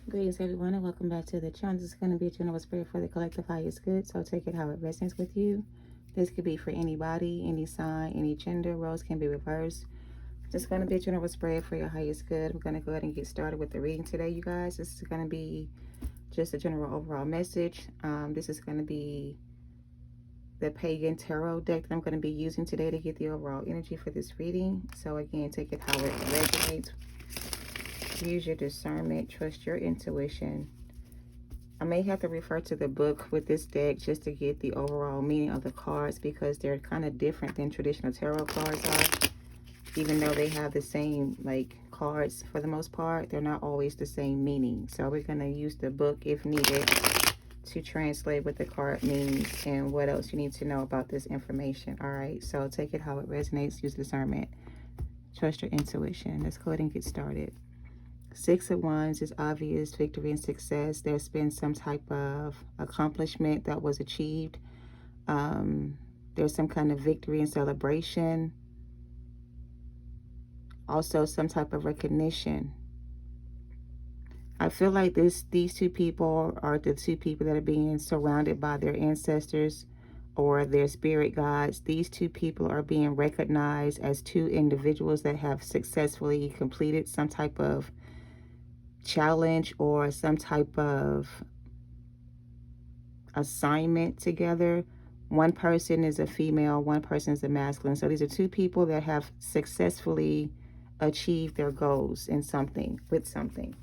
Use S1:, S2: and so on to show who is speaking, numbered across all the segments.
S1: Greetings, everyone, and welcome back to the channel. This is going to be a general spirit for the collective highest good, so take it how it resonates with you. This could be for anybody, any sign, any gender. Roles can be reversed. Just going to be a general spirit for your highest good. We're going to go ahead and get started with the reading today, you guys. This is going to be just a general overall message. This is going to be the Pagan Tarot deck that I'm going to be using today to get the overall energy for this reading. So again, take it how it resonates. Use your discernment, trust your intuition. I may have to refer to the book with this deck just to get the overall meaning of the cards, because they're kind of different than traditional tarot cards are. Even though they have the same like cards for the most part, they're not always the same meaning. So we're going to use the book if needed to translate what the card means and what else you need to know about this information. All right, so take it how it resonates. Use discernment, trust your intuition. Let's go ahead and get started. Six of Wands is obvious victory and success. There's been some type of accomplishment that was achieved. There's some kind of victory and celebration. Also some type of recognition. I feel like these two people are the two people that are being surrounded by their ancestors or their spirit guides. These two people are being recognized as two individuals that have successfully completed some type of challenge or some type of assignment together. One person is a female, one person is a masculine. So these are two people that have successfully achieved their goals in something, with something.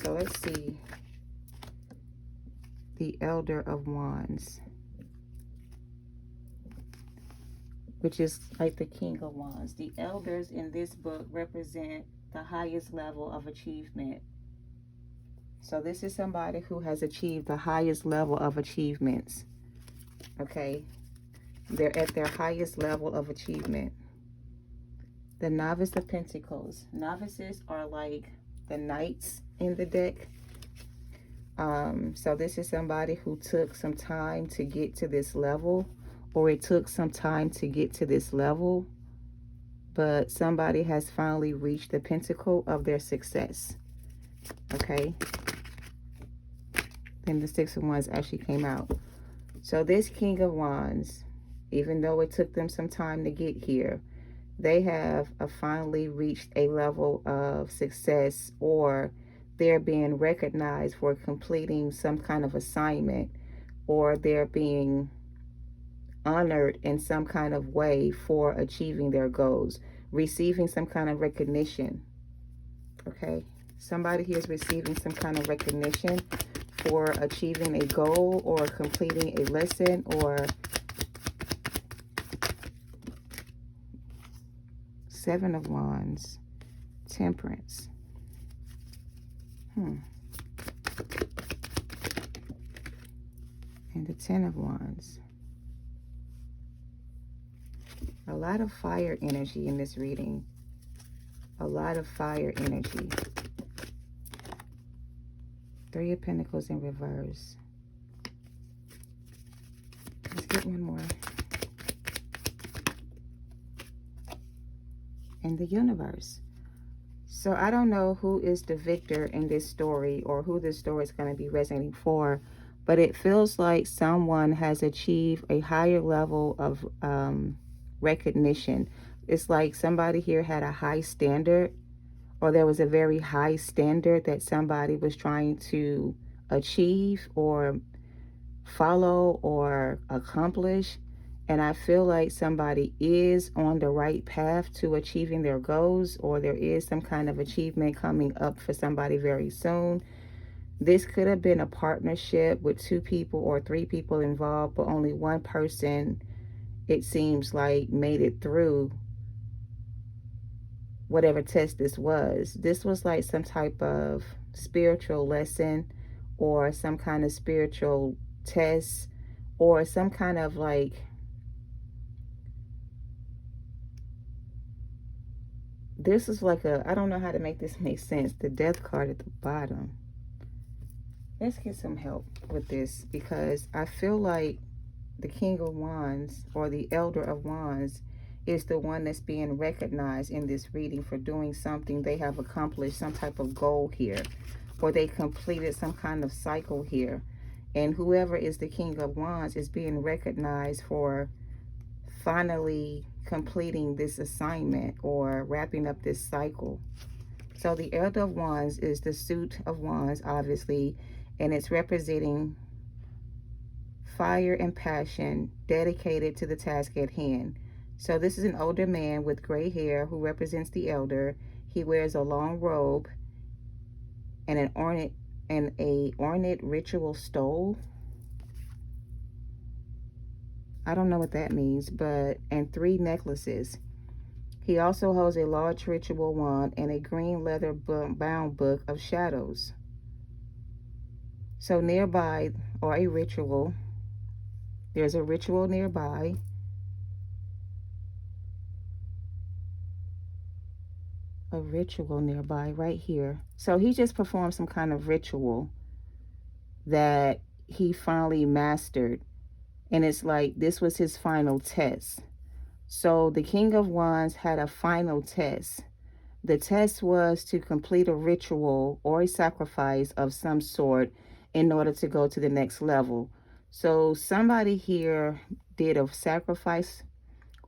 S1: So let's see. The Elder of Wands, which is like the King of Wands. The elders in this book represent the highest level of achievement. So this is somebody who has achieved the highest level of achievements. Okay. They're at their highest level of achievement. The Novice of Pentacles. Novices are like the knights in the deck. So this is somebody who took some time to get to this level, or it took some time to get to this level, but somebody has finally reached the pinnacle of their success. Okay. Then the Six of Wands actually came out. So this King of Wands, even though it took them some time to get here, they have finally reached a level of success, or they're being recognized for completing some kind of assignment, or they're being honored in some kind of way for achieving their goals, receiving some kind of recognition. Okay, somebody here is receiving some kind of recognition for achieving a goal or completing a lesson, or Seven of Wands, Temperance. And the Ten of Wands. A lot of fire energy in this reading. A lot of fire energy. Three of Pentacles in reverse. Let's get one more. And the Universe. So I don't know who is the victor in this story, or who this story is going to be resonating for, but it feels like someone has achieved a higher level of recognition. It's like somebody here had a high standard, or there was a very high standard that somebody was trying to achieve or follow or accomplish. And I feel like somebody is on the right path to achieving their goals, or there is some kind of achievement coming up for somebody very soon. This could have been a partnership with two people or three people involved, but only one person, it seems like, made it through whatever test this was. This was like some type of spiritual lesson, or some kind of spiritual test, or some kind of like, this is like a, I don't know how to make this make sense. The Death card at the bottom. Let's get some help with this, because I feel like the King of Wands, or the Elder of Wands, is the one that's being recognized in this reading for doing something. They have accomplished some type of goal here. or they completed some kind of cycle here. And whoever is the King of Wands is being recognized for finally completing this assignment or wrapping up this cycle. So the Elder of Wands is the suit of wands, obviously, and it's representing fire and passion dedicated to the task at hand. So this is an older man with gray hair who represents the elder. He wears a long robe and an ornate ritual stole. I don't know what that means, and 3 necklaces. He also holds a large ritual wand and a green leather bound book of shadows. So nearby, or a ritual, there's a ritual nearby. A ritual nearby right here. So he just performed some kind of ritual that he finally mastered. And it's like this was his final test. So the King of Wands had a final test. The test was to complete a ritual or a sacrifice of some sort in order to go to the next level. So somebody here did a sacrifice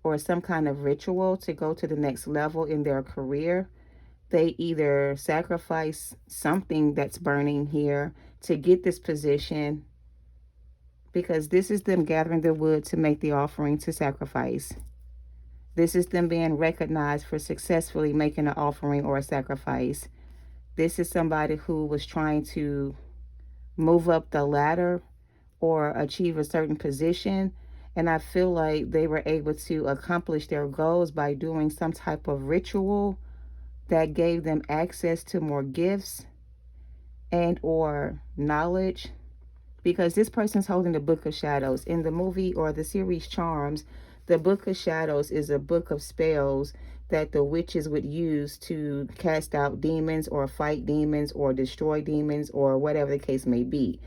S1: or some kind of ritual to go to the next level in their career. They either sacrifice something that's burning here to get this position, because this is them gathering the wood to make the offering to sacrifice. This is them being recognized for successfully making an offering or a sacrifice. This is somebody who was trying to move up the ladder or achieve a certain position. And I feel like they were able to accomplish their goals by doing some type of ritual that gave them access to more gifts and or knowledge, because this person's holding the Book of Shadows. In the movie or the series Charms, the Book of Shadows is a book of spells that the witches would use to cast out demons or fight demons or destroy demons or whatever the case may be.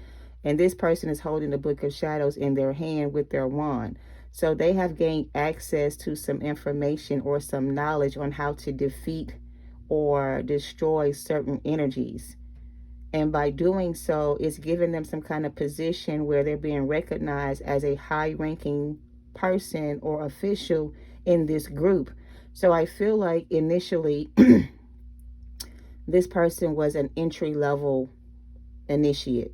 S1: And this person is holding the Book of Shadows in their hand with their wand. So they have gained access to some information or some knowledge on how to defeat or destroy certain energies. And by doing so, it's giving them some kind of position where they're being recognized as a high-ranking person or official in this group. So I feel like initially, this person was an entry-level initiate.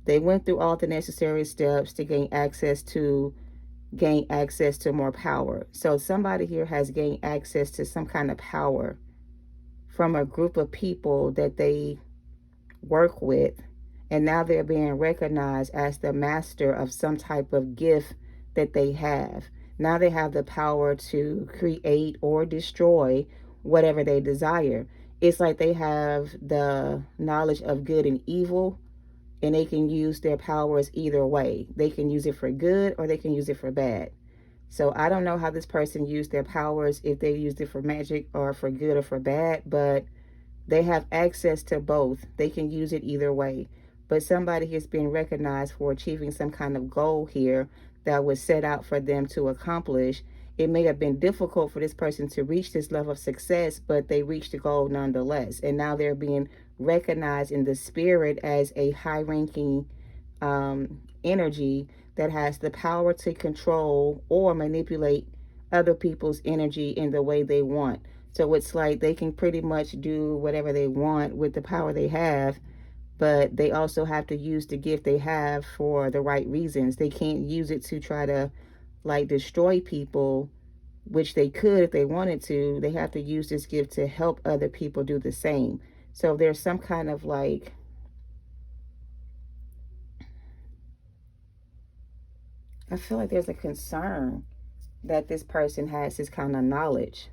S1: They went through all the necessary steps to gain access to more power. So somebody here has gained access to some kind of power from a group of people that they work with, and now they're being recognized as the master of some type of gift that they have. Now they have the power to create or destroy whatever they desire. It's like they have the knowledge of good and evil, and they can use their powers either way. They can use it for good or they can use it for bad. So I don't know how this person used their powers, if they used it for magic or for good or for bad, but they have access to both. They can use it either way. But somebody is being recognized for achieving some kind of goal here that was set out for them to accomplish. It may have been difficult for this person to reach this level of success, but they reached the goal nonetheless. And now they're being recognized in the spirit as a high-ranking energy that has the power to control or manipulate other people's energy in the way they want. So it's like they can pretty much do whatever they want with the power they have, but they also have to use the gift they have for the right reasons. They can't use it to try to like destroy people, which they could if they wanted to. They have to use this gift to help other people do the same. So there's some kind of like, I feel like there's a concern that this person has this kind of knowledge.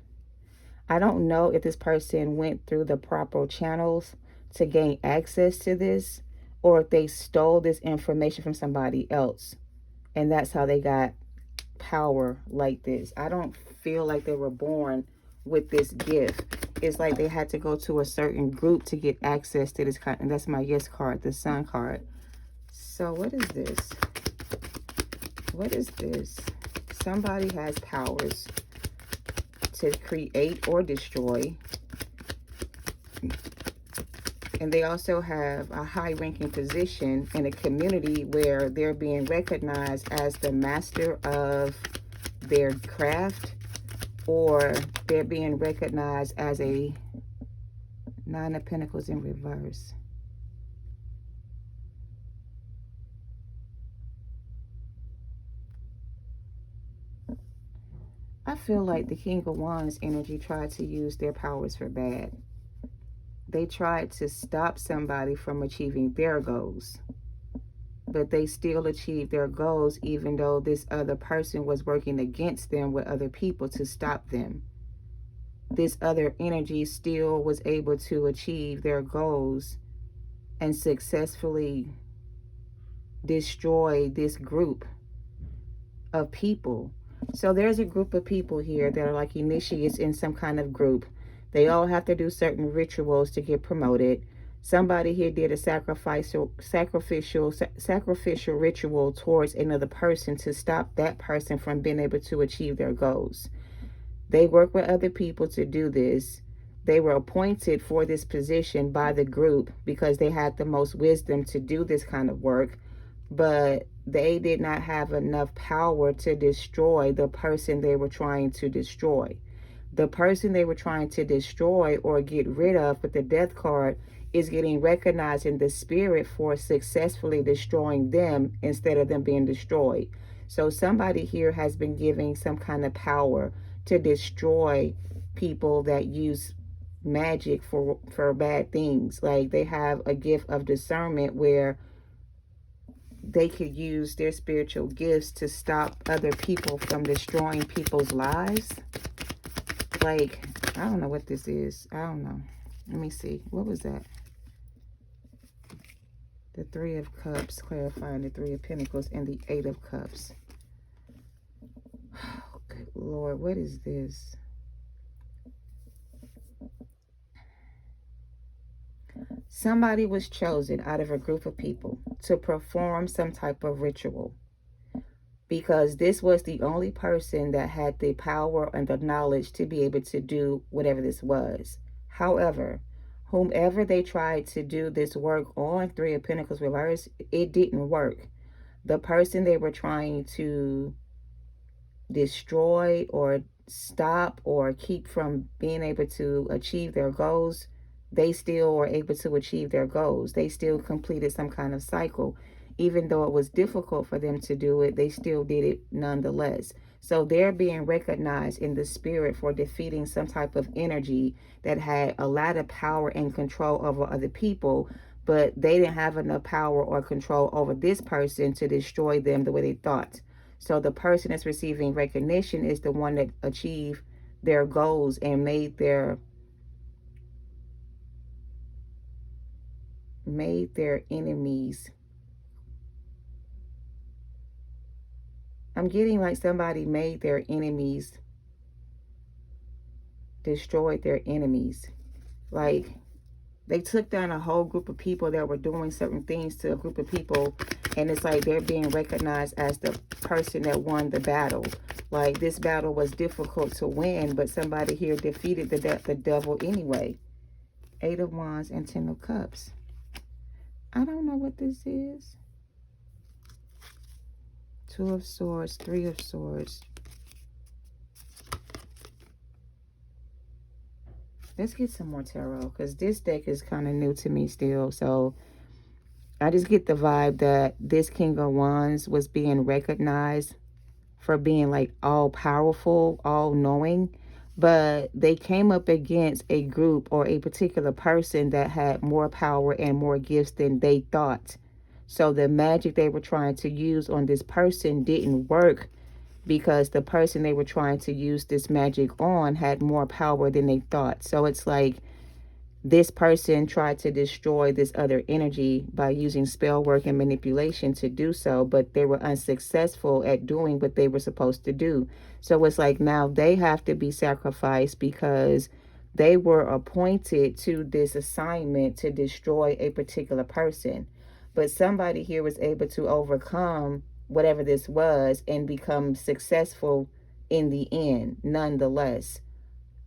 S1: I don't know if this person went through the proper channels to gain access to this, or if they stole this information from somebody else and that's how they got power like this. I don't feel like they were born with this gift. It's like they had to go to a certain group to get access to this kind. And that's my yes card, the Sun card. So what is this? What is this? Somebody has powers to create or destroy. And they also have a high-ranking position in a community where they're being recognized as the master of their craft, or they're being recognized as a Nine of Pentacles in reverse. I feel like the King of Wands energy tried to use their powers for bad. They tried to stop somebody from achieving their goals, but they still achieved their goals even though this other person was working against them with other people to stop them. This other energy still was able to achieve their goals and successfully destroy this group of people. So there's a group of people here that are like initiates in some kind of group. They all have to do certain rituals to get promoted. Somebody here did a sacrificial ritual towards another person to stop that person from being able to achieve their goals. They work with other people to do this. They were appointed for this position by the group because they had the most wisdom to do this kind of work, but they did not have enough power to destroy the person they were trying to destroy. The person they were trying to destroy or get rid of with the Death card is getting recognized in the spirit for successfully destroying them instead of them being destroyed. So somebody here has been giving some kind of power to destroy people that use magic for bad things. Like they have a gift of discernment where they could use their spiritual gifts to stop other people from destroying people's lives. Like, I don't know what this is. I don't know. Let me see. What was that? The Three of Cups, clarifying the Three of Pentacles, and the Eight of Cups. Oh, good Lord, what is this? Somebody was chosen out of a group of people to perform some type of ritual, because this was the only person that had the power and the knowledge to be able to do whatever this was. However, whomever they tried to do this work on, Three of Pentacles reverse, it didn't work. The person they were trying to destroy or stop or keep from being able to achieve their goals, they still were able to achieve their goals. They still completed some kind of cycle. Even though it was difficult for them to do it, they still did it nonetheless. So they're being recognized in the spirit for defeating some type of energy that had a lot of power and control over other people, but they didn't have enough power or control over this person to destroy them the way they thought. So the person that's receiving recognition is the one that achieved their goals and made their enemies. I'm getting like somebody made their enemies, destroyed their enemies. Like they took down a whole group of people that were doing certain things to a group of people, and it's like they're being recognized as the person that won the battle. Like this battle was difficult to win, but somebody here defeated the devil anyway. Eight of Wands and Ten of Cups. I don't know what this is. Two of Swords, Three of Swords. Let's get some more tarot, because this deck is kind of new to me still. So I just get the vibe that this King of Wands was being recognized for being like all powerful, all knowing, but they came up against a group or a particular person that had more power and more gifts than they thought. So the magic they were trying to use on this person didn't work because the person they were trying to use this magic on had more power than they thought. So it's like this person tried to destroy this other energy by using spell work and manipulation to do so, but they were unsuccessful at doing what they were supposed to do. So it's like now they have to be sacrificed because they were appointed to this assignment to destroy a particular person. But somebody here was able to overcome whatever this was and become successful in the end, nonetheless.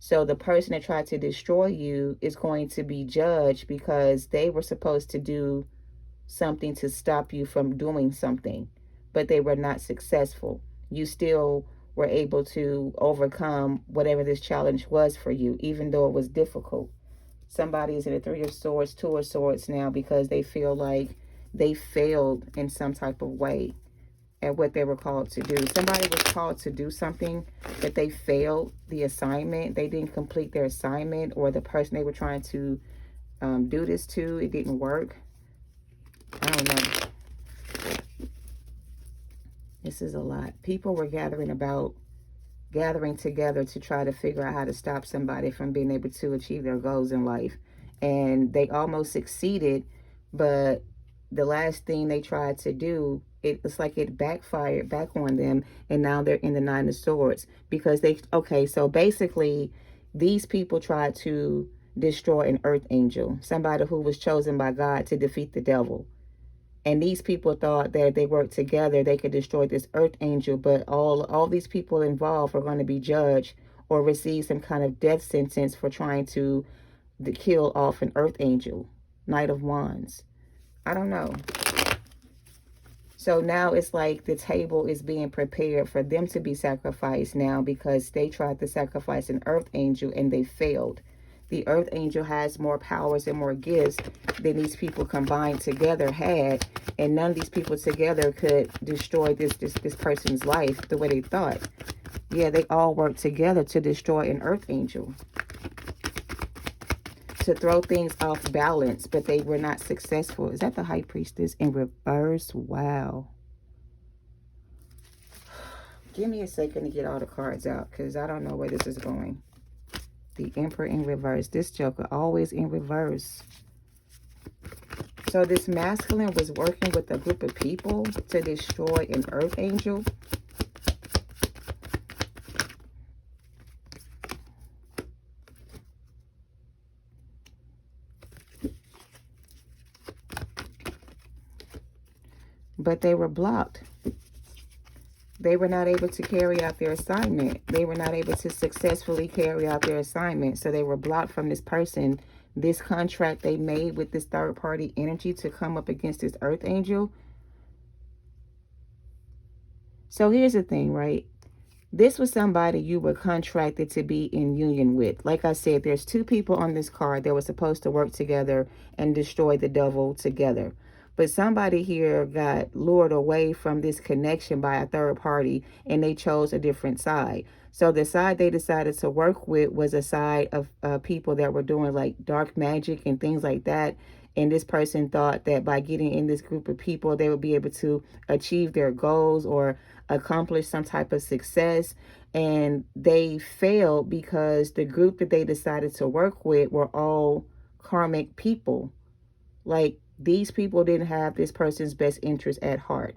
S1: So the person that tried to destroy you is going to be judged because they were supposed to do something to stop you from doing something, but they were not successful. You still were able to overcome whatever this challenge was for you, even though it was difficult. Somebody is in a Three of Swords, Two of Swords now because they feel like they failed in some type of way at what they were called to do. Somebody was called to do something, but they failed the assignment. They didn't complete their assignment, or the person they were trying to do this to, it didn't work. I don't know. This is a lot. People were gathering together to try to figure out how to stop somebody from being able to achieve their goals in life. And they almost succeeded, but the last thing they tried to do, it's like it backfired back on them, and now they're in the Nine of Swords because so basically these people tried to destroy an earth angel, somebody who was chosen by God to defeat the devil. And these people thought that if they worked together, they could destroy this earth angel. But all these people involved are going to be judged or receive some kind of death sentence for trying to kill off an earth angel. Knight of Wands. I don't know. So now it's like the table is being prepared for them to be sacrificed now because they tried to sacrifice an earth angel and they failed. The earth angel has more powers and more gifts than these people combined together had, and none of these people together could destroy this person's life the way they thought. Yeah, they all worked together to destroy an earth angel, to throw things off balance, but they were not successful. Is that the High Priestess in reverse? Wow. Give me a second to get all the cards out because I don't know where this is going. The Emperor in reverse. This Joker always in reverse. So this masculine was working with a group of people to destroy an earth angel. But they were blocked. They were not able to carry out their assignment. They were not able to successfully carry out their assignment. So they were blocked from this person. This contract they made with this third party energy to come up against this earth angel. So here's the thing, right? This was somebody you were contracted to be in union with. Like I said, there's two people on this card that were supposed to work together and destroy the devil together. But somebody here got lured away from this connection by a third party, and they chose a different side. So the side they decided to work with was a side of people that were doing like dark magic and things like that. And this person thought that by getting in this group of people, they would be able to achieve their goals or accomplish some type of success. And they failed because the group that they decided to work with were all karmic people. Like, these people didn't have this person's best interest at heart.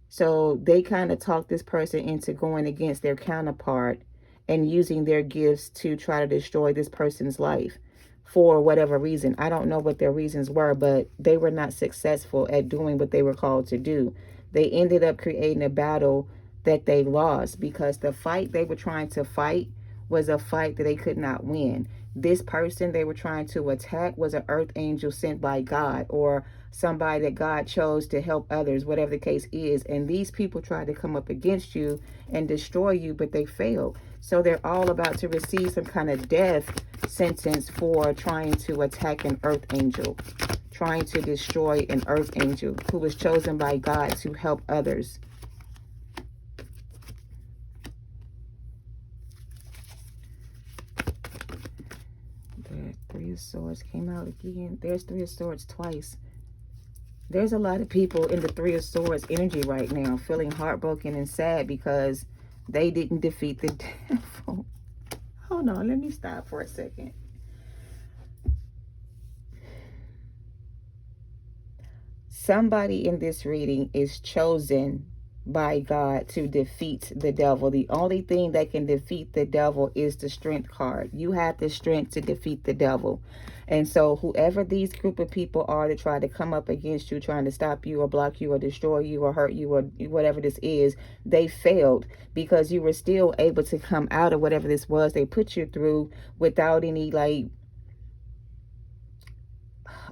S1: So they kind of talked this person into going against their counterpart and using their gifts to try to destroy this person's life for whatever reason. I don't know what their reasons were, but they were not successful at doing what they were called to do. They ended up creating a battle that they lost because the fight they were trying to fight was a fight that they could not win. This person they were trying to attack was an earth angel sent by God, or somebody that God chose to help others, whatever the case is. And these people tried to come up against you and destroy you, but they failed. So they're all about to receive some kind of death sentence for trying to attack an earth angel, trying to destroy an earth angel who was chosen by God to help others. Three of Swords came out again. There's Three of Swords twice. There's a lot of people in the Three of Swords energy right now feeling heartbroken and sad because they didn't defeat the devil. Hold on, let me stop for a second. Somebody in this reading is chosen by God to defeat the devil. The only thing that can defeat the devil is the strength card. You have the strength to defeat the devil. And so whoever these group of people are that try to come up against you, trying to stop you or block you or destroy you or hurt you or whatever this is, they failed, because you were still able to come out of whatever this was they put you through without any, like,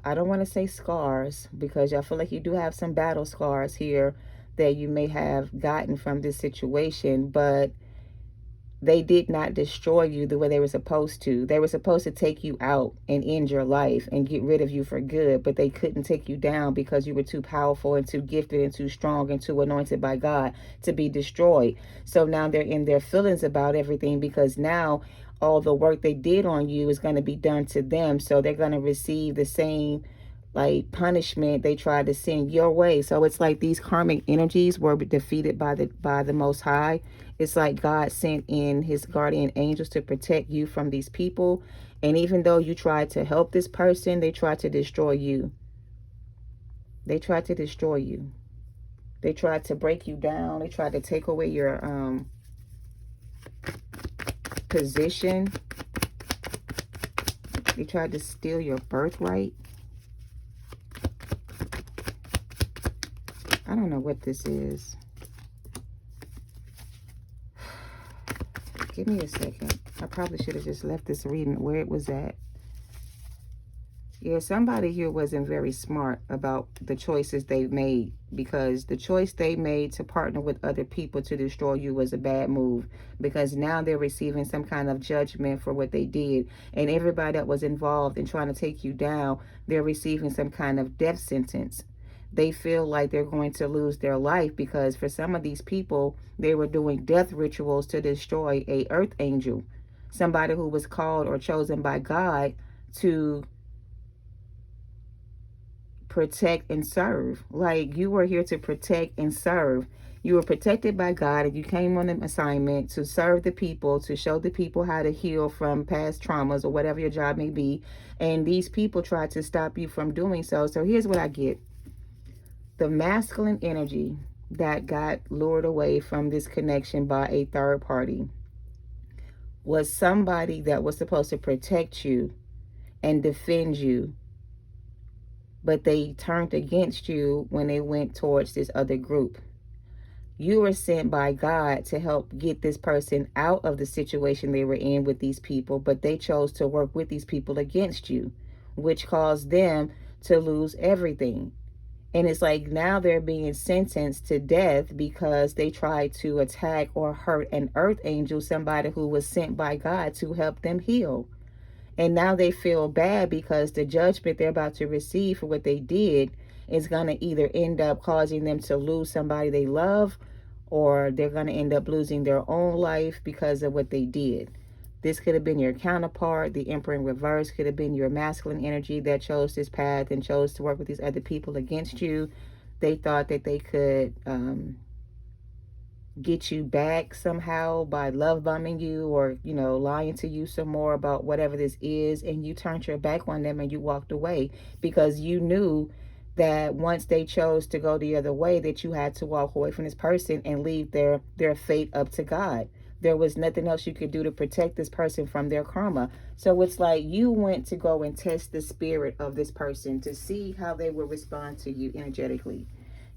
S1: I don't want to say scars, because I feel like you do have some battle scars here that you may have gotten from this situation, but they did not destroy you the way they were supposed to. They were supposed to take you out and end your life and get rid of you for good, but they couldn't take you down because you were too powerful and too gifted and too strong and too anointed by God to be destroyed. So now they're in their feelings about everything, because now all the work they did on you is going to be done to them. So they're going to receive the same, like, punishment they tried to send your way. So it's like these karmic energies were defeated by the Most High. It's like God sent in his guardian angels to protect you from these people. And even though you tried to help this person, they tried to destroy you. They tried to destroy you. They tried to break you down. They tried to take away your position. They tried to steal your birthright. I don't know what this is. Give me a second. I probably should have just left this reading where it was at. Yeah, somebody here wasn't very smart about the choices they made, because the choice they made to partner with other people to destroy you was a bad move, because now they're receiving some kind of judgment for what they did. And everybody that was involved in trying to take you down, they're receiving some kind of death sentence. They feel like they're going to lose their life, because for some of these people, they were doing death rituals to destroy a earth angel, somebody who was called or chosen by God to protect and serve. Like, you were here to protect and serve. You were protected by God, and you came on an assignment to serve the people, to show the people how to heal from past traumas or whatever your job may be. And these people tried to stop you from doing so. So here's what I get. The masculine energy that got lured away from this connection by a third party was somebody that was supposed to protect you and defend you, but they turned against you when they went towards this other group. You were sent by God to help get this person out of the situation they were in with these people, but they chose to work with these people against you, which caused them to lose everything. And it's like now they're being sentenced to death because they tried to attack or hurt an earth angel, somebody who was sent by God to help them heal. And now they feel bad because the judgment they're about to receive for what they did is going to either end up causing them to lose somebody they love, or they're going to end up losing their own life because of what they did. This could have been your counterpart. The Emperor in reverse could have been your masculine energy that chose this path and chose to work with these other people against you. They thought that they could get you back somehow by love bombing you, or, you know, lying to you some more about whatever this is. And you turned your back on them and you walked away, because you knew that once they chose to go the other way, that you had to walk away from this person and leave their fate up to God. There was nothing else you could do to protect this person from their karma. So it's like you went to go and test the spirit of this person to see how they would respond to you energetically.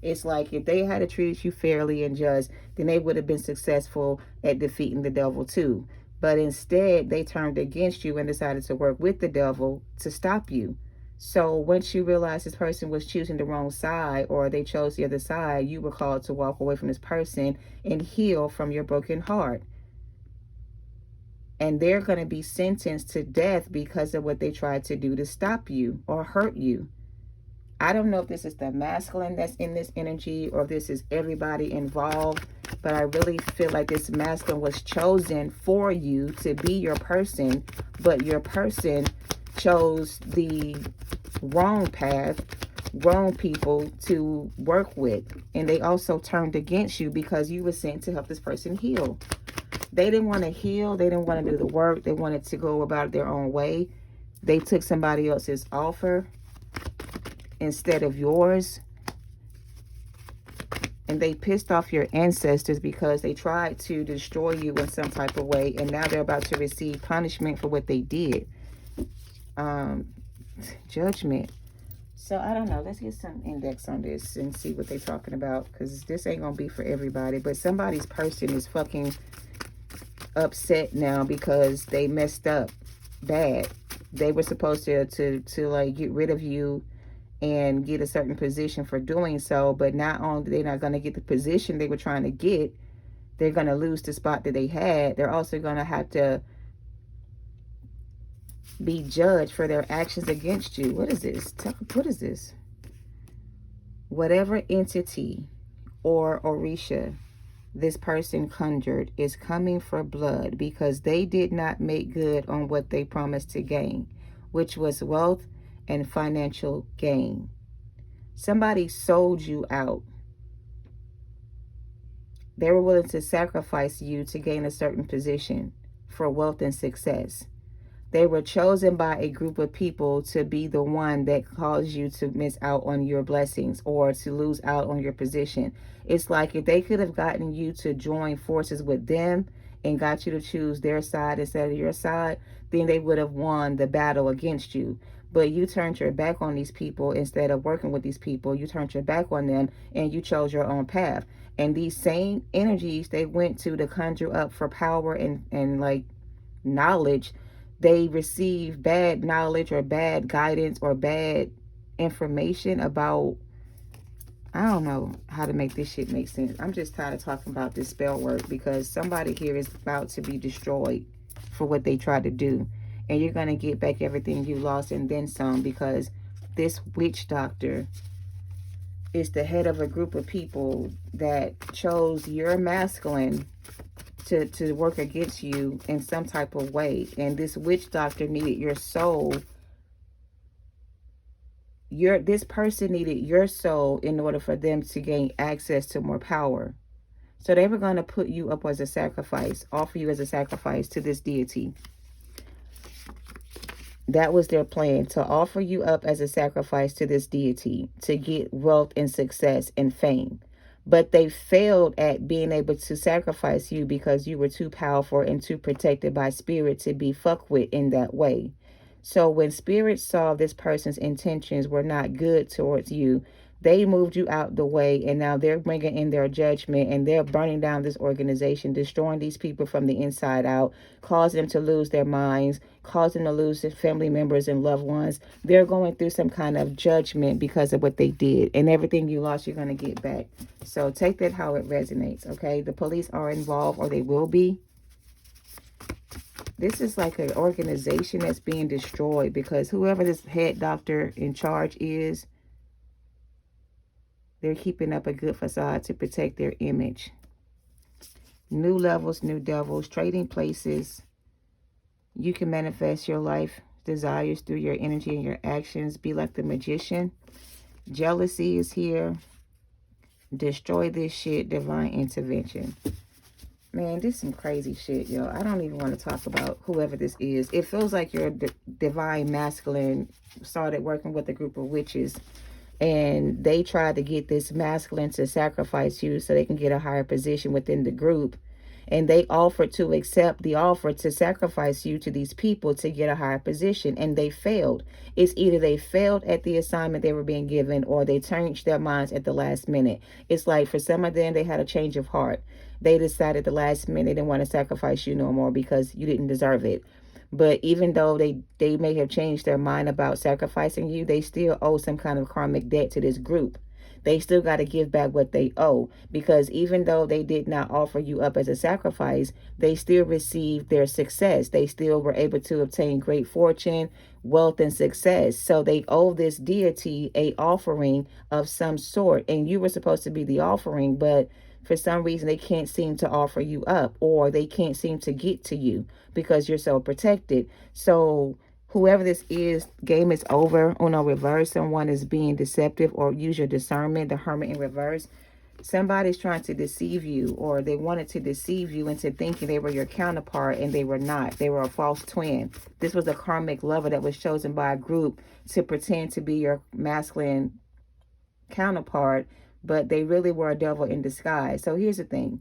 S1: It's like if they had treated you fairly and just, then they would have been successful at defeating the devil too. But instead, they turned against you and decided to work with the devil to stop you. So once you realize this person was choosing the wrong side, or they chose the other side, you were called to walk away from this person and heal from your broken heart. And they're going to be sentenced to death because of what they tried to do to stop you or hurt you. I don't know if this is the masculine that's in this energy or if this is everybody involved, but I really feel like this masculine was chosen for you to be your person, but your person chose the wrong path, wrong people to work with. And they also turned against you because you were sent to help this person heal. They didn't want to heal. They didn't want to do the work. They wanted to go about it their own way. They took somebody else's offer instead of yours. And they pissed off your ancestors because they tried to destroy you in some type of way. And now they're about to receive punishment for what they did. Judgment. So I don't know. Let's get some index on this and see what they're talking about, because this ain't gonna be for everybody. But somebody's person is fucking upset now because they messed up bad. They were supposed to like get rid of you and get a certain position for doing so, but not only they're not gonna get the position they were trying to get, they're gonna lose the spot that they had. They're also gonna have to be judged for their actions against you. What is this? What is this? Whatever entity or Orisha this person conjured is coming for blood because they did not make good on what they promised to gain, which was wealth and financial gain. Somebody sold you out. They were willing to sacrifice you to gain a certain position for wealth and success. They were chosen by a group of people to be the one that caused you to miss out on your blessings or to lose out on your position. It's like if they could have gotten you to join forces with them and got you to choose their side instead of your side, then they would have won the battle against you. But you turned your back on these people instead of working with these people. You turned your back on them and you chose your own path. And these same energies they went to conjure up for power and like knowledge, they receive bad knowledge or bad guidance or bad information about, I don't know how to make this shit make sense. I'm just tired of talking about this spell work because somebody here is about to be destroyed for what they tried to do. And you're going to get back everything you lost and then some, because this witch doctor is the head of a group of people that chose your masculine to work against you in some type of way. And this witch doctor needed your soul. This person needed your soul in order for them to gain access to more power. So they were going to put you up as a sacrifice, offer you as a sacrifice to this deity. That was their plan, to offer you up as a sacrifice to this deity to get wealth and success and fame. But they failed at being able to sacrifice you because you were too powerful and too protected by spirit to be fucked with in that way. So when spirit saw this person's intentions were not good towards you, they moved you out the way, and now they're bringing in their judgment and they're burning down this organization, destroying these people from the inside out, causing them to lose their minds, causing them to lose their family members and loved ones. They're going through some kind of judgment because of what they did, and everything you lost, you're going to get back. So take that how it resonates, okay? The police are involved, or they will be. This is like an organization that's being destroyed because whoever this head doctor in charge is, they're keeping up a good facade to protect their image. New levels, new devils, trading places. You can manifest your life desires through your energy and your actions. Be like the magician. Jealousy is here. Destroy this shit. Divine intervention. Man, this is some crazy shit, yo. I don't even want to talk about whoever this is. It feels like your divine masculine started working with a group of witches, and they tried to get this masculine to sacrifice you so they can get a higher position within the group. And they offered to accept the offer to sacrifice you to these people to get a higher position, and they failed. It's either they failed at the assignment they were being given, or they changed their minds at the last minute. It's like for some of them, they had a change of heart. They decided the last minute they didn't want to sacrifice you no more because you didn't deserve it. But even though they may have changed their mind about sacrificing you, they still owe some kind of karmic debt to this group. They still got to give back what they owe, because even though they did not offer you up as a sacrifice, they still received their success. They still were able to obtain great fortune, wealth, and success. So they owe this deity a offering of some sort, and you were supposed to be the offering, but for some reason they can't seem to offer you up, or they can't seem to get to you because you're so protected. So whoever this is, game is over. Uno reverse. Someone is being deceptive, or use your discernment. The Hermit in reverse. Somebody's trying to deceive you, or they wanted to deceive you into thinking they were your counterpart, and they were not. They were a false twin. This was a karmic lover that was chosen by a group to pretend to be your masculine counterpart, but they really were a devil in disguise. So here's the thing.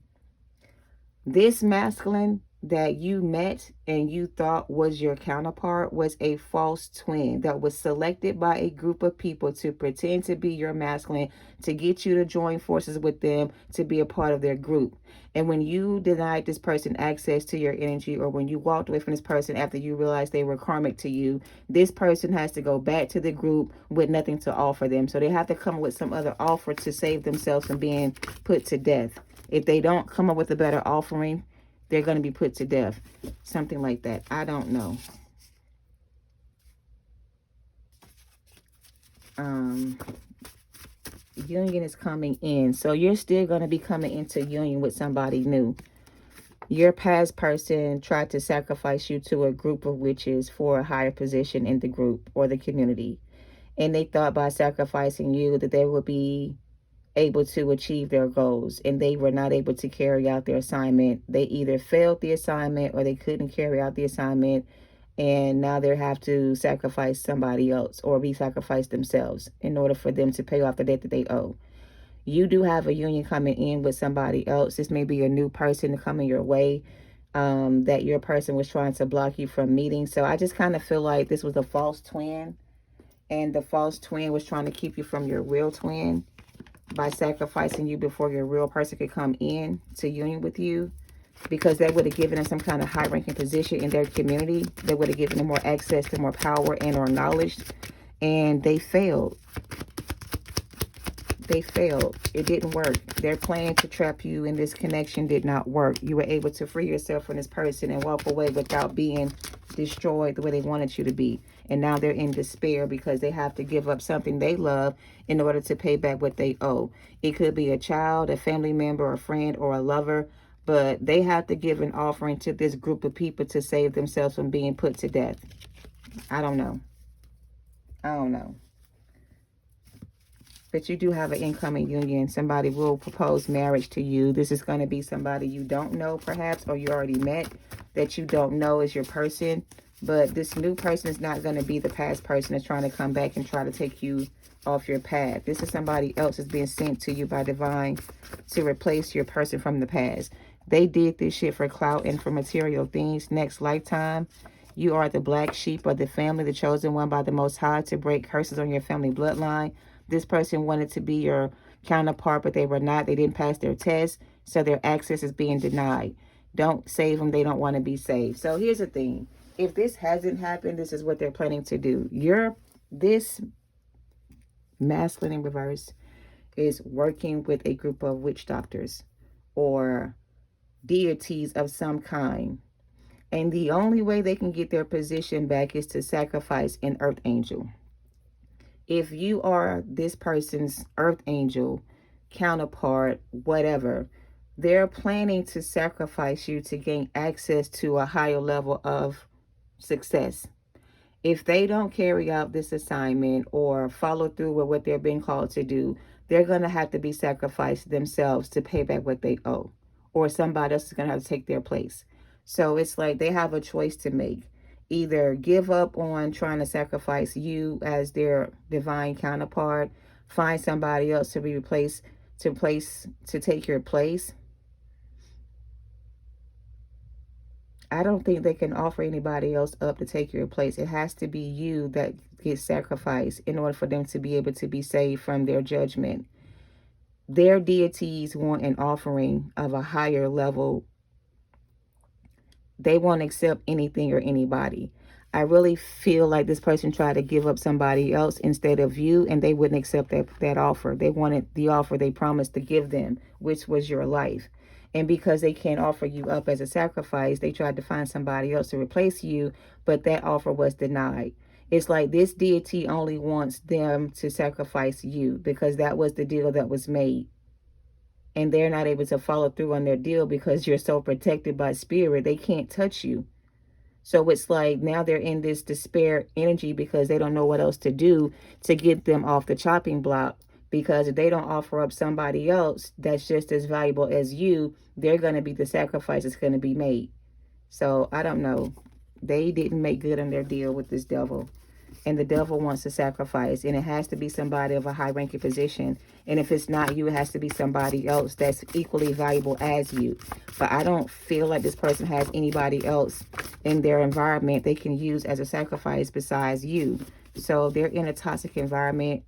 S1: This masculine that you met and you thought was your counterpart was a false twin that was selected by a group of people to pretend to be your masculine, to get you to join forces with them, to be a part of their group. And when you denied this person access to your energy, or when you walked away from this person after you realized they were karmic to you, this person has to go back to the group with nothing to offer them. So they have to come with some other offer to save themselves from being put to death. If they don't come up with a better offering, they're going to be put to death. Something like that. I don't know. Union is coming in. So you're still going to be coming into union with somebody new. Your past person tried to sacrifice you to a group of witches for a higher position in the group or the community. And they thought by sacrificing you that they would be able to achieve their goals, and they were not able to carry out their assignment. They either failed the assignment or they couldn't carry out the assignment, and now they have to sacrifice somebody else or be sacrificed themselves in order for them to pay off the debt that they owe. You do have a union coming in with somebody else. This may be a new person coming your way that your person was trying to block you from meeting. So I just kind of feel like this was a false twin, and the false twin was trying to keep you from your real twin by sacrificing you before your real person could come in to union with you, because that would have given them some kind of high-ranking position in their community. They would have given them more access to more power and or knowledge, and they failed. They failed. It didn't work. Their plan to trap you in this connection did not work. You were able to free yourself from this person and walk away without being destroyed the way they wanted you to be. And now they're in despair because they have to give up something they love in order to pay back what they owe. It could be a child, a family member, a friend, or a lover, but they have to give an offering to this group of people to save themselves from being put to death. I don't know. I don't know. But you do have an incoming union. Somebody will propose marriage to you. This is going to be somebody you don't know, perhaps, or you already met that you don't know is your person. But this new person is not going to be the past person that's trying to come back and try to take you off your path. This is somebody else that's being sent to you by divine to replace your person from the past. They did this shit for clout and for material things. Next lifetime, you are the black sheep of the family, the chosen one by the Most High to break curses on your family bloodline. This person wanted to be your counterpart, but they were not. They didn't pass their test, so their access is being denied. Don't save them. They don't want to be saved. So here's the thing. If this hasn't happened, this is what they're planning to do. This masculine in reverse is working with a group of witch doctors or deities of some kind. And the only way they can get their position back is to sacrifice an earth angel. If you are this person's earth angel, counterpart, whatever, they're planning to sacrifice you to gain access to a higher level of success. If they don't carry out this assignment or follow through with what they're being called to do, they're going to have to be sacrificed themselves to pay back what they owe, or somebody else is going to have to take their place. So it's like they have a choice to make. Either give up on trying to sacrifice you as their divine counterpart, find somebody else to be replaced, to take your place. I don't think they can offer anybody else up to take your place. It has to be you that gets sacrificed in order for them to be able to be saved from their judgment. Their deities want an offering of a higher level. They won't accept anything or anybody. I really feel like this person tried to give up somebody else instead of you, and they wouldn't accept that offer. They wanted the offer they promised to give them, which was your life. And because they can't offer you up as a sacrifice, they tried to find somebody else to replace you, but that offer was denied. It's like this deity only wants them to sacrifice you because that was the deal that was made. And they're not able to follow through on their deal because you're so protected by spirit. They can't touch you. So it's like now they're in this despair energy because they don't know what else to do to get them off the chopping block. Because if they don't offer up somebody else that's just as valuable as you, they're going to be the sacrifice that's going to be made. So I don't know. They didn't make good on their deal with this devil. and the devil wants to sacrifice, and it has to be somebody of a high ranking position. And if it's not you, it has to be somebody else that's equally valuable as you. But I don't feel like this person has anybody else in their environment they can use as a sacrifice besides you. So they're in a toxic environment,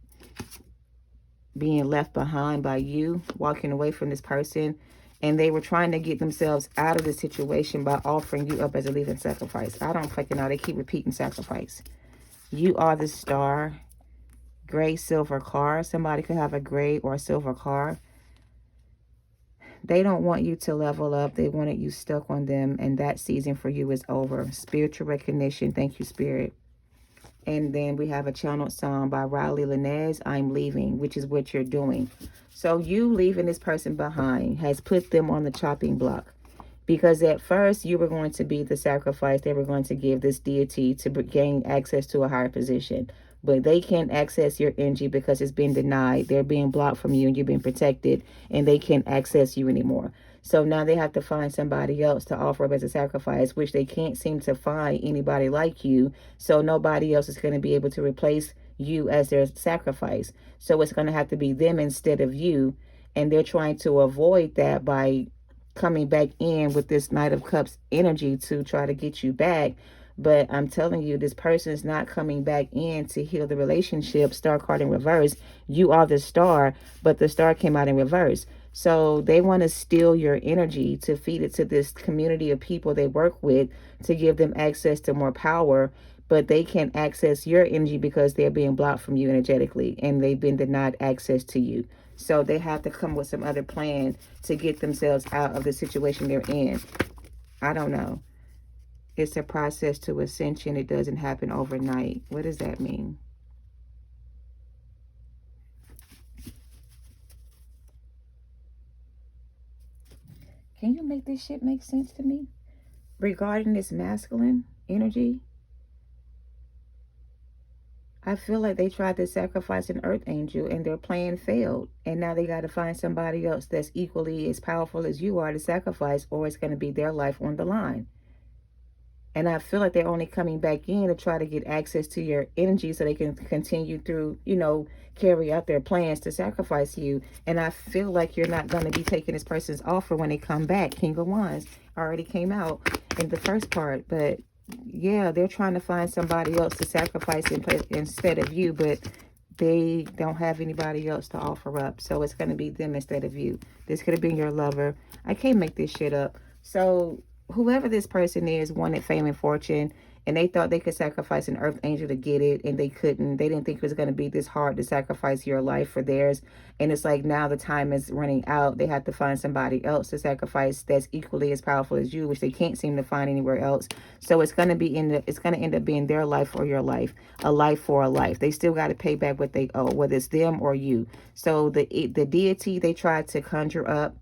S1: being left behind by you, walking away from this person. And they were trying to get themselves out of the situation by offering you up as a living sacrifice. I don't fucking know. They keep repeating sacrifice. You are the star. Gray, silver car. Somebody could have a gray or a silver car. They don't want you to level up. They wanted you stuck on them. And that season for you is over. Spiritual recognition. Thank you, Spirit. And then we have a channeled song by Riley Linez, I'm Leaving, which is what you're doing. So you leaving this person behind has put them on the chopping block. Because at first you were going to be the sacrifice. They were going to give this deity to gain access to a higher position. But they can't access your energy because it's been denied. They're being blocked from you and you're being protected. And they can't access you anymore. So now they have to find somebody else to offer up as a sacrifice, which they can't seem to find anybody like you. So nobody else is going to be able to replace you as their sacrifice. So it's going to have to be them instead of you. And they're trying to avoid that by coming back in with this Knight of Cups energy to try to get you back. But I'm telling you, this person is not coming back in to heal the relationship. Star card in reverse. You are the star, but the star came out in reverse. So they want to steal your energy to feed it to this community of people they work with to give them access to more power. But they can't access your energy because they're being blocked from you energetically and they've been denied access to you. So they have to come with some other plan to get themselves out of the situation they're in. I don't know. It's a process to ascension. It doesn't happen overnight. What does that mean? Can you make this shit make sense to me? Regarding this masculine energy, I feel like they tried to sacrifice an earth angel and their plan failed. And now they got to find somebody else that's equally as powerful as you are to sacrifice, or it's going to be their life on the line. And I feel like they're only coming back in to try to get access to your energy so they can continue through, carry out their plans to sacrifice you. And I feel like you're not going to be taking this person's offer when they come back. King of Wands already came out in the first part. But yeah, they're trying to find somebody else to sacrifice instead of you. But they don't have anybody else to offer up. So it's going to be them instead of you. This could have been your lover. I can't make this shit up. So whoever this person is wanted fame and fortune, and they thought they could sacrifice an earth angel to get it, and they couldn't. They didn't think it was going to be this hard to sacrifice your life for theirs. And it's like now the time is running out. They have to find somebody else to sacrifice that's equally as powerful as you, which they can't seem to find anywhere else. So it's going to be it's going to end up being their life or your life, a life for a life. They still got to pay back what they owe, whether it's them or you. So the deity they tried to conjure up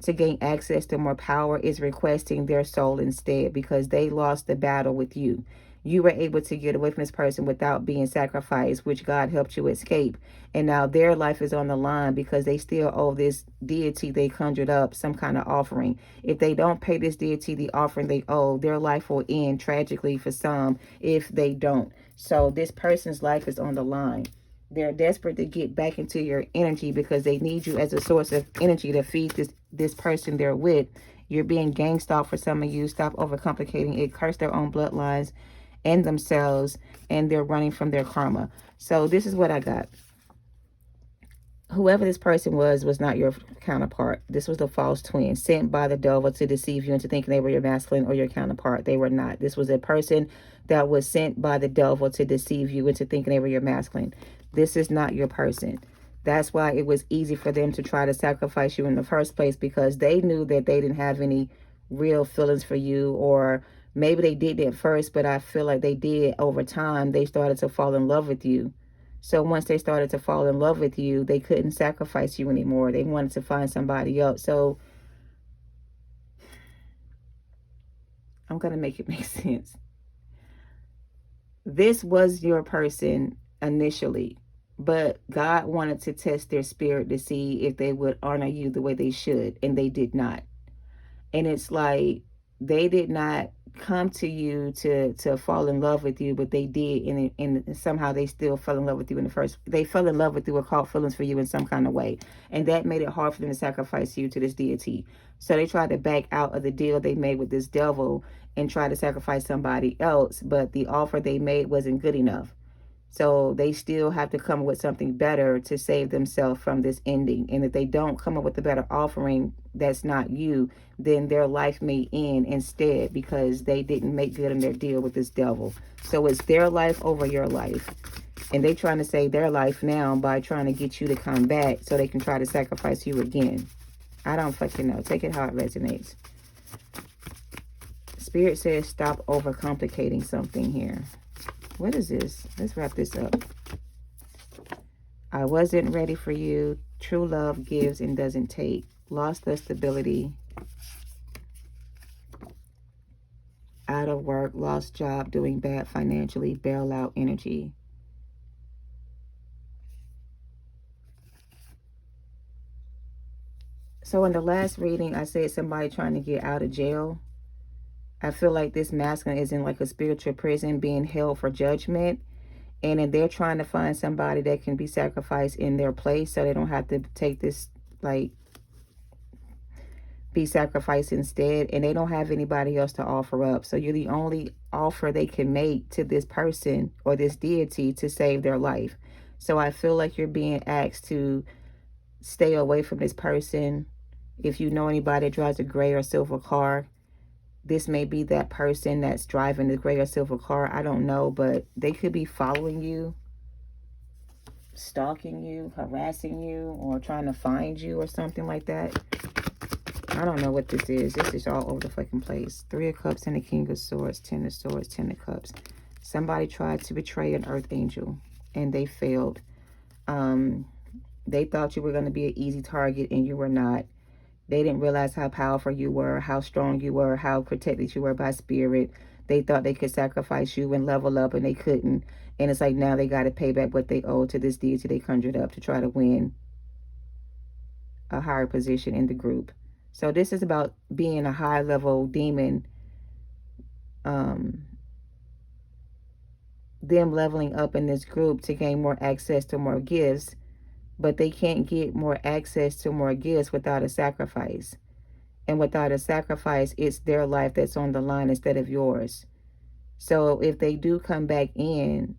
S1: to gain access to more power is requesting their soul instead, because they lost the battle with you. You were able to get away from this person without being sacrificed, which God helped you escape. And now their life is on the line because they still owe this deity they conjured up some kind of offering. If they don't pay this deity the offering they owe, their life will end tragically for some if they don't. So this person's life is on the line. They're desperate to get back into your energy because they need you as a source of energy to feed this person they're with. You're being gang stalked for some of you. Stop overcomplicating it. Curse their own bloodlines and themselves, and they're running from their karma. So this is what I got. Whoever this person was not your counterpart. This was the false twin sent by the devil to deceive you into thinking they were your masculine or your counterpart. They were not. This was a person that was sent by the devil to deceive you into thinking they were your masculine. This is not your person. That's why it was easy for them to try to sacrifice you in the first place, because they knew that they didn't have any real feelings for you, or maybe they did at first, but I feel like they did over time. They started to fall in love with you. So once they started to fall in love with you, they couldn't sacrifice you anymore. They wanted to find somebody else. So I'm going to make it make sense. This was your person initially, but God wanted to test their spirit to see if they would honor you the way they should, and they did not. And it's like they did not come to you to fall in love with you, but they did, and somehow they still fell in love with you in the first. They fell in love with you or caught feelings for you in some kind of way, and that made it hard for them to sacrifice you to this deity. So they tried to back out of the deal they made with this devil and try to sacrifice somebody else, but the offer they made wasn't good enough. So they still have to come up with something better to save themselves from this ending. And if they don't come up with a better offering that's not you, then their life may end instead because they didn't make good on their deal with this devil. So it's their life over your life. And they trying to save their life now by trying to get you to come back so they can try to sacrifice you again. I don't fucking know. Take it how it resonates. Spirit says stop overcomplicating something here. What is this? Let's wrap this up. I wasn't ready for you. True love gives and doesn't take. Lost the stability. Out of work. Lost job. Doing bad financially. Bailout energy. So in the last reading, I said somebody trying to get out of jail. I feel like this masculine is in like a spiritual prison being held for judgment. And then they're trying to find somebody that can be sacrificed in their place so they don't have to take this, like, be sacrificed instead. And they don't have anybody else to offer up. So you're the only offer they can make to this person or this deity to save their life. So I feel like you're being asked to stay away from this person. If you know anybody that drives a gray or silver car, this may be that person that's driving the gray or silver car. I don't know, but they could be following you, stalking you, harassing you, or trying to find you or something like that. I don't know what this is. This is all over the fucking place. 3 of Cups and the King of Swords, 10 of Swords, 10 of Cups. Somebody tried to betray an earth angel and they failed. They thought you were going to be an easy target and you were not. They didn't realize how powerful you were, how strong you were, how protected you were by spirit. They thought they could sacrifice you and level up, and they couldn't. And it's like now they got to pay back what they owe to this deity they conjured up to try to win a higher position in the group. So this is about being a high-level demon, them leveling up in this group to gain more access to more gifts. But they can't get more access to more gifts without a sacrifice. And without a sacrifice, it's their life that's on the line instead of yours. So if they do come back in,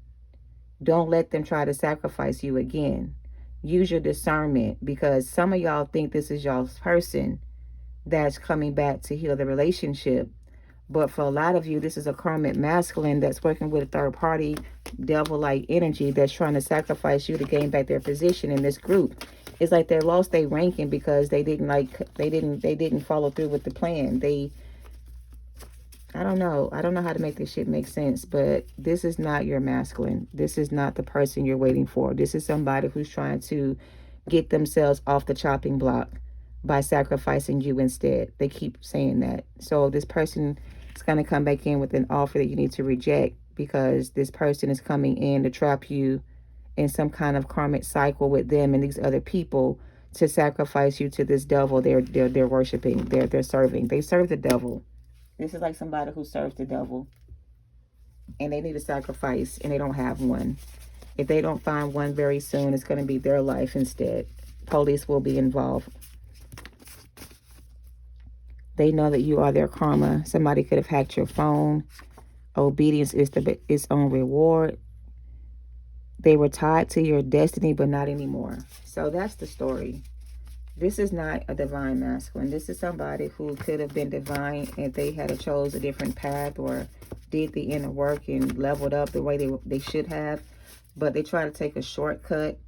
S1: don't let them try to sacrifice you again. Use your discernment, because some of y'all think this is y'all's person that's coming back to heal the relationship. But for a lot of you, this is a karmic masculine that's working with a third party, devil-like energy that's trying to sacrifice you to gain back their position in this group. It's like they lost their ranking because they didn't follow through with the plan. I don't know how to make this shit make sense, but this is not your masculine. This is not the person you're waiting for. This is somebody who's trying to get themselves off the chopping block by sacrificing you instead. They keep saying that. So this person is going to come back in with an offer that you need to reject, because this person is coming in to trap you in some kind of karmic cycle with them and these other people to sacrifice you to this devil they're worshiping, they're serving. They serve the devil. This is like somebody who serves the devil and they need a sacrifice and they don't have one. If they don't find one very soon, it's going to be their life instead. Police will be involved. They know that you are their karma. Somebody could have hacked your phone. Obedience is its own reward. They were tied to your destiny, but not anymore. So that's the story. This is not a divine masculine. This is somebody who could have been divine if they had chose a different path or did the inner work and leveled up the way they should have. But they try to take a shortcut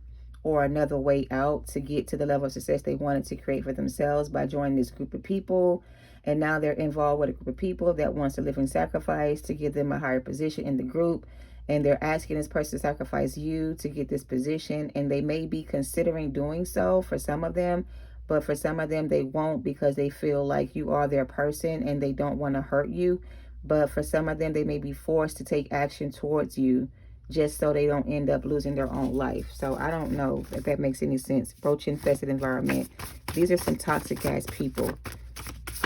S1: or another way out to get to the level of success they wanted to create for themselves by joining this group of people. And now they're involved with a group of people that wants a living sacrifice to give them a higher position in the group. And they're asking this person to sacrifice you to get this position. And they may be considering doing so for some of them. But for some of them, they won't, because they feel like you are their person and they don't want to hurt you. But for some of them, they may be forced to take action towards you just so they don't end up losing their own life. So I don't know if that makes any sense. Roach infested environment. These are some toxic ass people.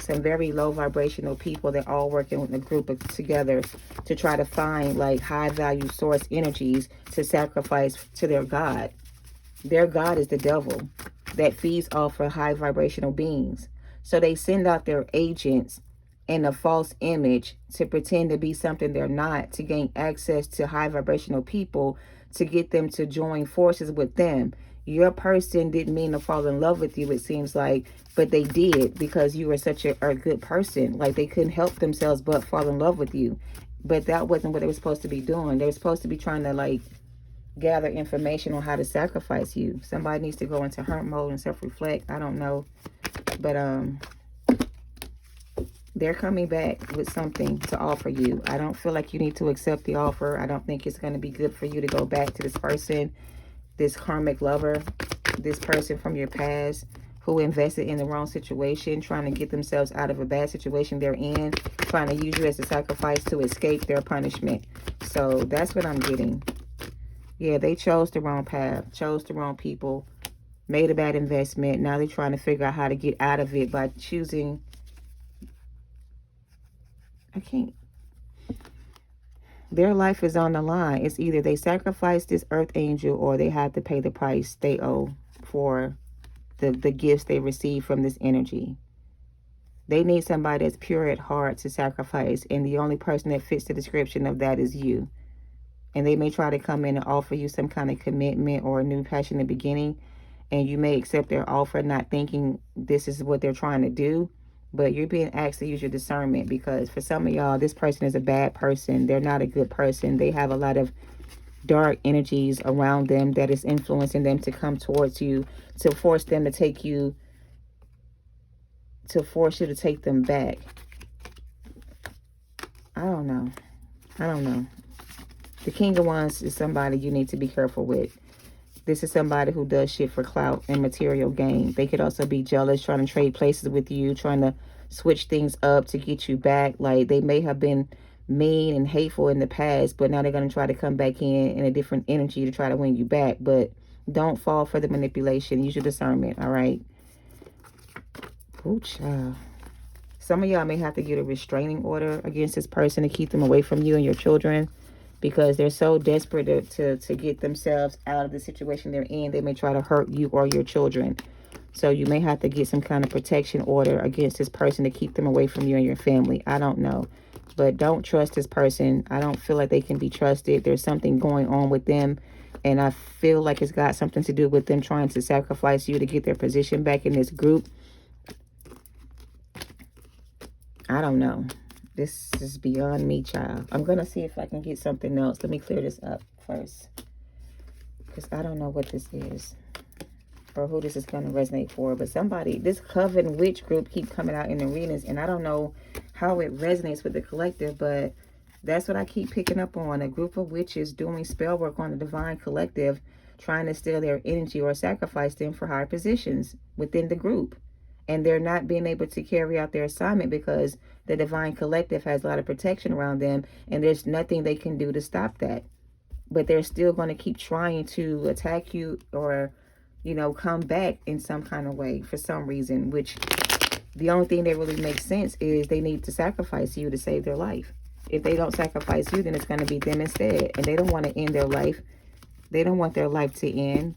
S1: some very low vibrational people that all working with a group of together to try to find like high value source energies to sacrifice to their God. Their God is the devil that feeds off of high vibrational beings. So they send out their agents in a false image to pretend to be something they're not, to gain access to high vibrational people, to get them to join forces with them. Your person didn't mean to fall in love with you, it seems like, but they did because you were such a good person. Like they couldn't help themselves but fall in love with you. But that wasn't what they were supposed to be doing. They were supposed to be trying to like gather information on how to sacrifice you. Somebody needs to go into hurt mode and self-reflect. I don't know. But they're coming back with something to offer you. I don't feel like you need to accept the offer. I don't think it's going to be good for you to go back to this person, this karmic lover, this person from your past who invested in the wrong situation, trying to get themselves out of a bad situation they're in, trying to use you as a sacrifice to escape their punishment. So that's what I'm getting. Yeah, they chose the wrong path, chose the wrong people, made a bad investment. Now they're trying to figure out how to get out of it by choosing. I can't. Their life is on the line. It's either they sacrifice this earth angel or they have to pay the price they owe for the gifts they receive from this energy. They need somebody that's pure at heart to sacrifice, and the only person that fits the description of that is you. And they may try to come in and offer you some kind of commitment or a new passionate beginning, and you may accept their offer not thinking this is what they're trying to do. But you're being asked to use your discernment, because for some of y'all, this person is a bad person. They're not a good person. They have a lot of dark energies around them that is influencing them to come towards you, to force them to take you, to force you to take them back. I don't know. The King of Wands is somebody you need to be careful with. This is somebody who does shit for clout and material gain. They could also be jealous, trying to trade places with you, trying to switch things up to get you back. Like they may have been mean and hateful in the past, but now they're going to try to come back in a different energy to try to win you back. But don't fall for the manipulation. Use your discernment, all right? Oh, child. Some of y'all may have to get a restraining order against this person to keep them away from you and your children, because they're so desperate to get themselves out of the situation they're in. They may try to hurt you or your children. So you may have to get some kind of protection order against this person to keep them away from you and your family. I don't know. But don't trust this person. I don't feel like they can be trusted. There's something going on with them, and I feel like it's got something to do with them trying to sacrifice you to get their position back in this group. I don't know. This is beyond me, child. I'm going to see if I can get something else. Let me clear this up first, because I don't know what this is or who this is going to resonate for. But somebody, this Coven Witch group keep coming out in arenas, and I don't know how it resonates with the collective, but that's what I keep picking up on. A group of witches doing spell work on the divine collective, trying to steal their energy or sacrifice them for higher positions within the group. And they're not being able to carry out their assignment because the divine collective has a lot of protection around them, and there's nothing they can do to stop that. But they're still going to keep trying to attack you or, you know, come back in some kind of way for some reason, which the only thing that really makes sense is they need to sacrifice you to save their life. If they don't sacrifice you, then it's going to be them instead. And they don't want to end their life. They don't want their life to end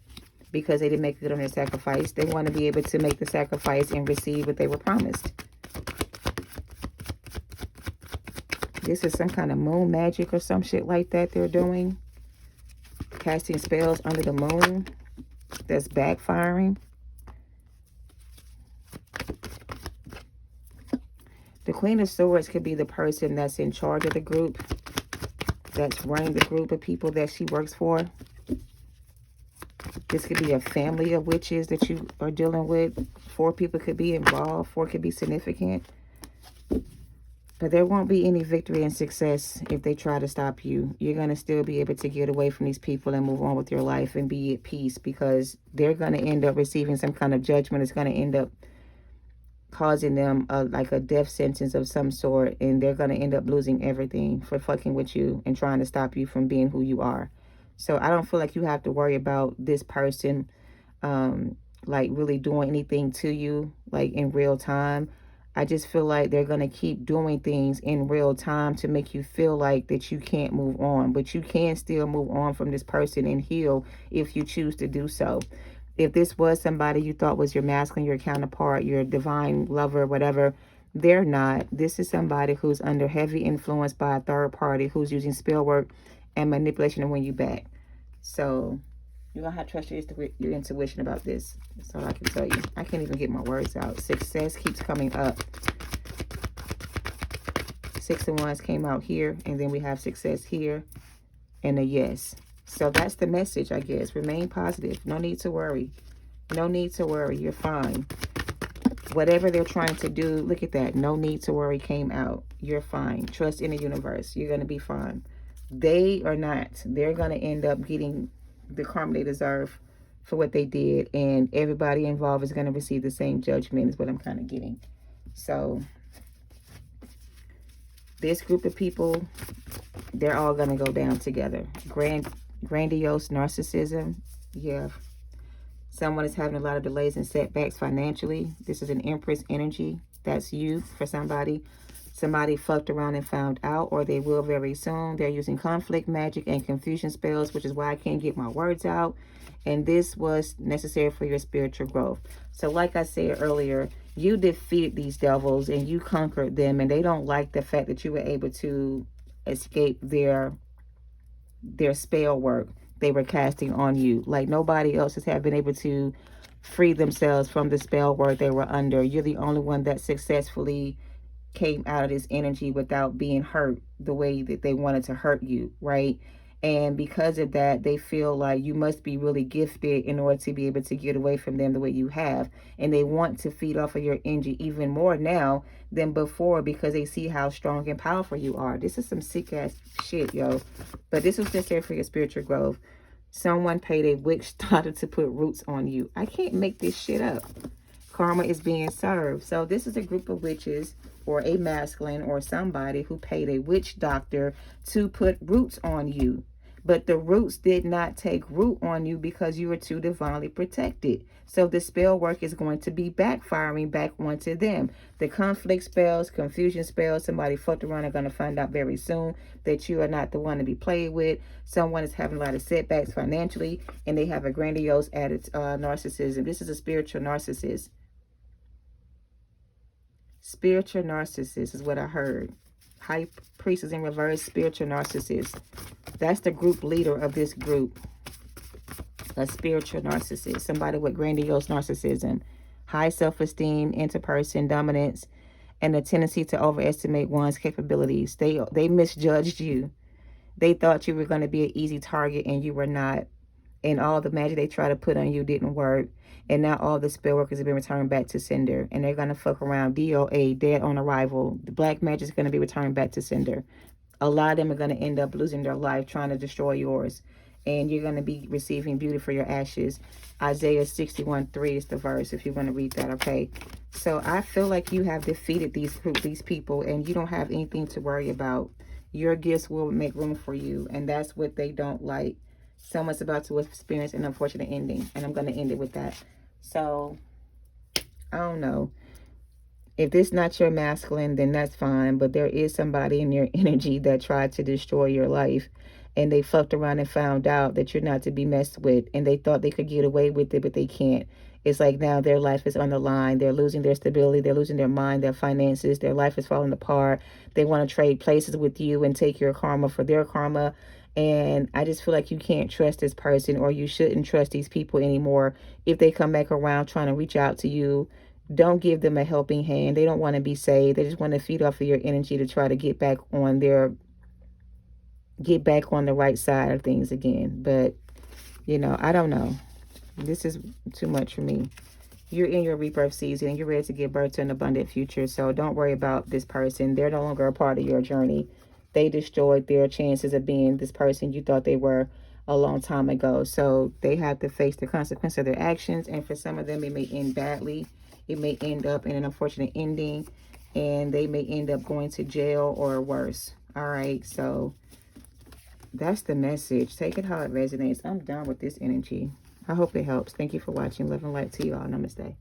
S1: because they didn't make good on their sacrifice. They want to be able to make the sacrifice and receive what they were promised. This is some kind of moon magic or some shit like that they're doing. Casting spells under the moon that's backfiring. The Queen of Swords could be the person that's in charge of the group, that's running the group of people that she works for. This could be a family of witches that you are dealing with. 4 people could be involved. 4 could be significant. But there won't be any victory and success if they try to stop you. You're going to still be able to get away from these people and move on with your life and be at peace, because they're going to end up receiving some kind of judgment. It's going to end up causing them like a death sentence of some sort, and they're going to end up losing everything for fucking with you and trying to stop you from being who you are. So I don't feel like you have to worry about this person like really doing anything to you like in real time. I just feel like they're going to keep doing things in real time to make you feel like that you can't move on. But you can still move on from this person and heal if you choose to do so. If this was somebody you thought was your masculine, your counterpart, your divine lover, whatever, they're not. This is somebody who's under heavy influence by a third party who's using spell work and manipulation to win you back. So you're going to have to trust your intuition about this. That's all I can tell you. I can't even get my words out. Success keeps coming up. 6 of Wands came out here, and then we have success here and a yes. So that's the message, I guess. Remain positive. No need to worry. No need to worry. You're fine. Whatever they're trying to do, look at that. No need to worry came out. You're fine. Trust in the universe. You're going to be fine. They are not. They're going to end up getting the karma they deserve for what they did. And everybody involved is going to receive the same judgment is what I'm kind of getting. So this group of people, they're all going to go down together. Grandiose narcissism. Yeah. Someone is having a lot of delays and setbacks financially. This is an Empress energy. That's you for somebody. Somebody fucked around and found out, or they will very soon. They're using conflict, magic, and confusion spells, which is why I can't get my words out. And this was necessary for your spiritual growth. So like I said earlier, you defeated these devils and you conquered them, and they don't like the fact that you were able to escape their spell work they were casting on you. Like nobody else has been able to free themselves from the spell work they were under. You're the only one that successfully came out of this energy without being hurt the way that they wanted to hurt you, right? And because of that, they feel like you must be really gifted in order to be able to get away from them the way you have. And they want to feed off of your energy even more now than before because they see how strong and powerful you are. This is some sick ass shit, yo. But this was necessary for your spiritual growth. Someone paid a witch doctor to put roots on you. I can't make this shit up. Karma is being served. So this is a group of witches or a masculine or somebody who paid a witch doctor to put roots on you. But the roots did not take root on you because you were too divinely protected. So the spell work is going to be backfiring back onto them. The conflict spells, confusion spells, somebody fucked around are going to find out very soon that you are not the one to be played with. Someone is having a lot of setbacks financially and they have a grandiose added narcissism. This is a spiritual narcissist. Spiritual narcissist is what I heard. High priest is in reverse, spiritual narcissist. That's the group leader of this group. A spiritual narcissist. Somebody with grandiose narcissism. High self-esteem, interperson, dominance, and a tendency to overestimate one's capabilities. They misjudged you. They thought you were going to be an easy target and you were not. And all the magic they tried to put on you didn't work. And now all the spell workers have been returned back to sender. And they're going to fuck around. DOA, dead on arrival. The black magic is going to be returned back to sender. A lot of them are going to end up losing their life trying to destroy yours. And you're going to be receiving beauty for your ashes. Isaiah 61:3 is the verse if you want to read that, okay? So I feel like you have defeated these people and you don't have anything to worry about. Your gifts will make room for you. And that's what they don't like. Someone's about to experience an unfortunate ending. And I'm going to end it with that. So, I don't know. If this is not your masculine, then that's fine. But there is somebody in your energy that tried to destroy your life. And they fucked around and found out that you're not to be messed with. And they thought they could get away with it, but they can't. It's like now their life is on the line. They're losing their stability. They're losing their mind, their finances. Their life is falling apart. They want to trade places with you and take your karma for their karma. And I just feel like you can't trust this person, or you shouldn't trust these people anymore. If they come back around trying to reach out to you, don't give them a helping hand. They don't want to be saved. They just want to feed off of your energy to try to get back on the right side of things again. But, you know, I don't know. This is too much for me. You're in your rebirth season and you're ready to give birth to an abundant future. So don't worry about this person. They're no longer a part of your journey. They destroyed their chances of being this person you thought they were a long time ago. So they have to face the consequence of their actions. And for some of them, it may end badly. It may end up in an unfortunate ending. And they may end up going to jail or worse. All right. So that's the message. Take it how it resonates. I'm done with this energy. I hope it helps. Thank you for watching. Love and light to you all. Namaste.